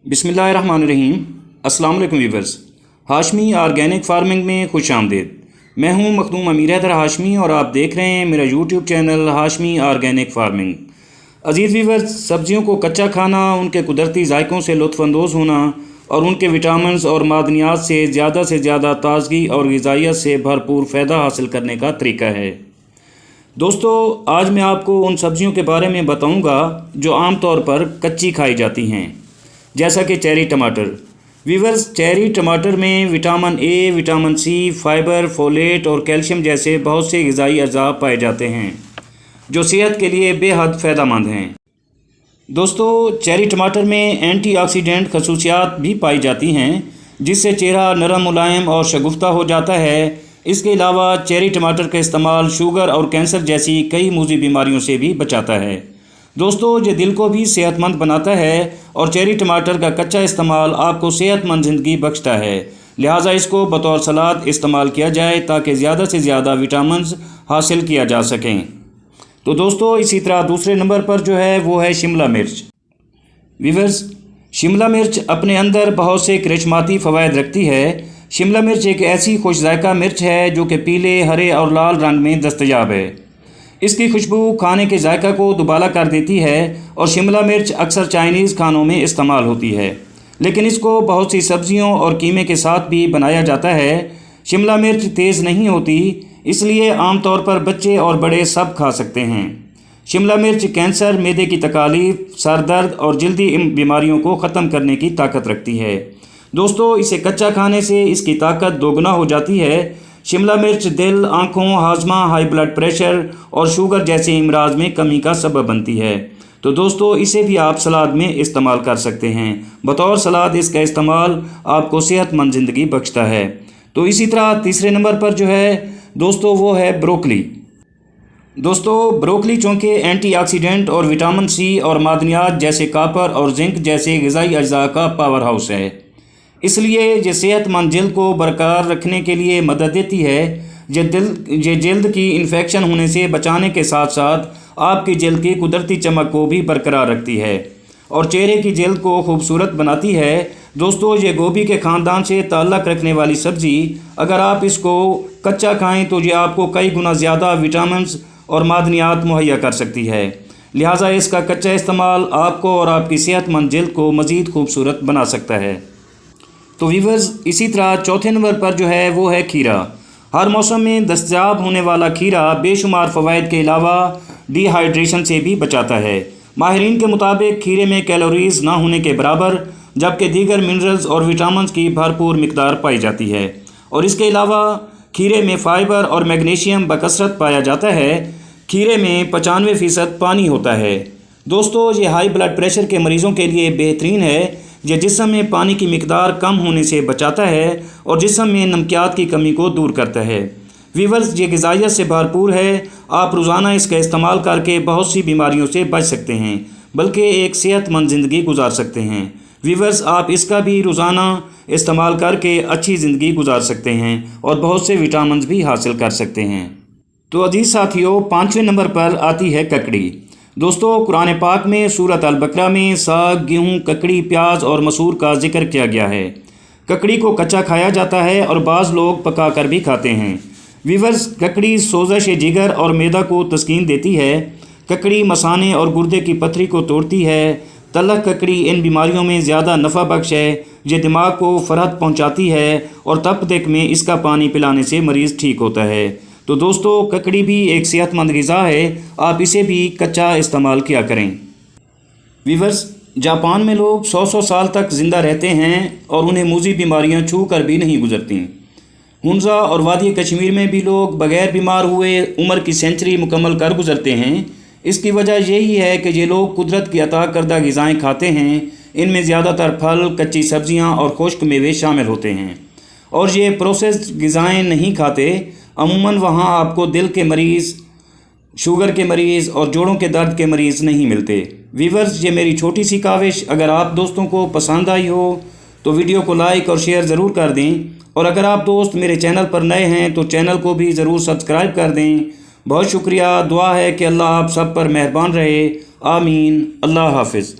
बिस्मिल्लाहिर्रहमानिर्रहीम। अस्सलाम वालेकुम व्यूअर्स, हाशमी ऑर्गेनिक फार्मिंग में खुश आमदीद। मैं हूं मखदूम अमीर हैदर हाशमी और आप देख रहे हैं मेरा YouTube channel Hashmi organic farming. अजीज़ व्यूअर्स, सब्ज़ियों को कच्चा खाना, उनके कुदरती जायकों से लुत्फ़अंदोज़ होना और उनके विटामिन्स और मादनियात से ज़्यादा ताज़गी और ग़िज़ाइयत से भरपूर फ़ायदा हासिल करने का तरीका है। दोस्तों, आज मैं आपको उन सब्ज़ियों के बारे में बताऊंगा जो आम तौर पर कच्ची खाई जाती हैं, जैसा कि चेरी टमाटर। व्यूअर्स, चेरी टमाटर में vitamin A, vitamin C, fibre, folate और कैल्शियम जैसे बहुत से ग़िज़ाई अज़ा पाए जाते हैं जो सेहत के लिए बेहद फ़ायदेमंद हैं। दोस्तों, चेरी टमाटर में एंटीऑक्सीडेंट खसूसियात भी पाई जाती हैं जिससे चेहरा नरम, मुलायम और शगुफ्ता हो जाता है। इसके अलावा चेरी टमाटर का इस्तेमाल शुगर और कैंसर जैसी कई मूज़ी बीमारियों से भी बचाता है। दोस्तों, ये दिल को भी सेहतमंद बनाता है और चेरी टमाटर का कच्चा इस्तेमाल आपको सेहतमंद ज़िंदगी बख्शता है। लिहाजा इसको बतौर सलाद इस्तेमाल किया जाए ताकि ज़्यादा से ज़्यादा विटामिन्स हासिल किया जा सकें। तो दोस्तों, इसी तरह दूसरे नंबर पर जो है वो है शिमला मिर्च। व्यूअर्स, शिमला मिर्च अपने अंदर बहुत से करिश्माती फ़वाइद रखती है। शिमला मिर्च एक ऐसी खुश जायका मिर्च है जो कि पीले, हरे और लाल रंग में दस्तयाब है। इसकी खुशबू खाने के जायका को दुबाला कर देती है और शिमला मिर्च अक्सर चाइनीज़ खानों में इस्तेमाल होती है, लेकिन इसको बहुत सी सब्ज़ियों और कीमे के साथ भी बनाया जाता है। शिमला मिर्च तेज़ नहीं होती, इसलिए आम तौर पर बच्चे और बड़े सब खा सकते हैं। शिमला मिर्च कैंसर, मैदे की तकालीफ, सर दर्द और जल्दी बीमारियों को ख़त्म करने की ताकत रखती है। दोस्तों, इसे कच्चा खाने से इसकी ताकत दोगुना हो जाती है। शिमला मिर्च दिल, आँखों, हाजमा, हाई ब्लड प्रेशर और शुगर जैसे इमराज में कमी का सबब बनती है। तो दोस्तों, इसे भी आप सलाद में इस्तेमाल कर सकते हैं। बतौर सलाद इसका इस्तेमाल आपको सेहतमंद ज़िंदगी बख्शता है। तो इसी तरह तीसरे नंबर पर जो है दोस्तों वो है ब्रोकली। दोस्तों, ब्रोकली चूँकि एंटीऑक्सीडेंट और विटामिन सी और मादनियात जैसे कापर और जिंक जैसे ग़िज़ाई अज्जा का पावर हाउस है, इसलिए ये सेहतमंद जल्द को बरकरार रखने के लिए मदद देती है। ये जल्द की इन्फेक्शन होने से बचाने के साथ साथ आपकी जल्द की कुदरती चमक को भी बरकरार रखती है और चेहरे की जल्द को खूबसूरत बनाती है। दोस्तों, ये गोभी के ख़ानदान से ताल्लुक़ रखने वाली सब्ज़ी, अगर आप इसको कच्चा खाएं तो ये आपको कई गुना ज़्यादा विटामिन्स और मादनियात मुहैया कर सकती है। लिहाजा इसका कच्चा इस्तेमाल आपको और आपकी सेहतमंद जल्द को मज़ीद खूबसूरत बना सकता है। तो व्यूअर्स, इसी तरह चौथे नंबर पर जो है वो है खीरा। हर मौसम में दस्तयाब होने वाला खीरा बेशुमार फ़वाइद के अलावा डिहाइड्रेशन से भी बचाता है। माहिरीन के मुताबिक खीरे में कैलोरीज़ ना होने के बराबर, जबकि दीगर मिनरल्स और विटामिन्स की भरपूर मिकदार पाई जाती है। और इसके अलावा खीरे में फ़ाइबर और मैग्नीशियम बकसरत पाया जाता है। खीरे में 95% पानी होता है। दोस्तों, ये हाई ब्लड प्रेशर के मरीज़ों के लिए बेहतरीन है। यह जिस्म में पानी की मिकदार कम होने से बचाता है और जिस्म में नमकियात की कमी को दूर करता है। व्यूअर्स, ये ग़िज़ाइयत से भरपूर है। आप रोज़ाना इसका इस्तेमाल करके बहुत सी बीमारियों से बच सकते हैं, बल्कि एक सेहतमंद ज़िंदगी गुजार सकते हैं। व्यूअर्स, आप इसका भी रोज़ाना इस्तेमाल करके अच्छी ज़िंदगी गुजार सकते हैं और बहुत से विटामिन्स भी हासिल कर सकते हैं। तो अजीज़ साथियों, पाँचवें नंबर पर आती है ककड़ी। दोस्तों, कुरान पाक में सूरत अल-बकरा में साग, गेहूँ, ककड़ी, प्याज और मसूर का जिक्र किया गया है। ककड़ी को कच्चा खाया जाता है और बाज़ लोग पका कर भी खाते हैं। व्यूअर्स, ककड़ी सोज़श जिगर और मैदा को तस्कीन देती है। ककड़ी मसाने और गुर्दे की पथरी को तोड़ती है। तलख ककड़ी इन बीमारियों में ज़्यादा नफ़ा बख्श है। ये दिमाग को फ़रहत पहुँचाती है और तपदिक में इसका पानी पिलाने से मरीज़ ठीक होता है। तो दोस्तों, ककड़ी भी एक सेहतमंद ग़िज़ा है, आप इसे भी कच्चा इस्तेमाल किया करें। व्यूअर्स, जापान में लोग 100 साल तक ज़िंदा रहते हैं और उन्हें मूज़ी बीमारियां छू कर भी नहीं गुजरती। हुंज़ा और वादी कश्मीर में भी लोग बग़ैर बीमार हुए उम्र की सेंचुरी मुकम्मल कर गुजरते हैं। इसकी वजह यही है कि ये लोग कुदरत की अता करदा ग़िज़ाएँ खाते हैं। इनमें ज़्यादातर फल, कच्ची सब्ज़ियाँ और खुश्क मेवे शामिल होते हैं और ये प्रोसेस्ड ग़िज़ाएँ नहीं खाते। अमूमन वहाँ आपको दिल के मरीज़, शुगर के मरीज़ और जोड़ों के दर्द के मरीज़ नहीं मिलते। व्यूअर्स, ये मेरी छोटी सी काविश अगर आप दोस्तों को पसंद आई हो तो वीडियो को लाइक और शेयर ज़रूर कर दें, और अगर आप दोस्त मेरे चैनल पर नए हैं तो चैनल को भी ज़रूर सब्सक्राइब कर दें। बहुत शुक्रिया। दुआ है कि अल्लाह आप सब पर मेहरबान रहे। आमीन। अल्लाह हाफ़िज़।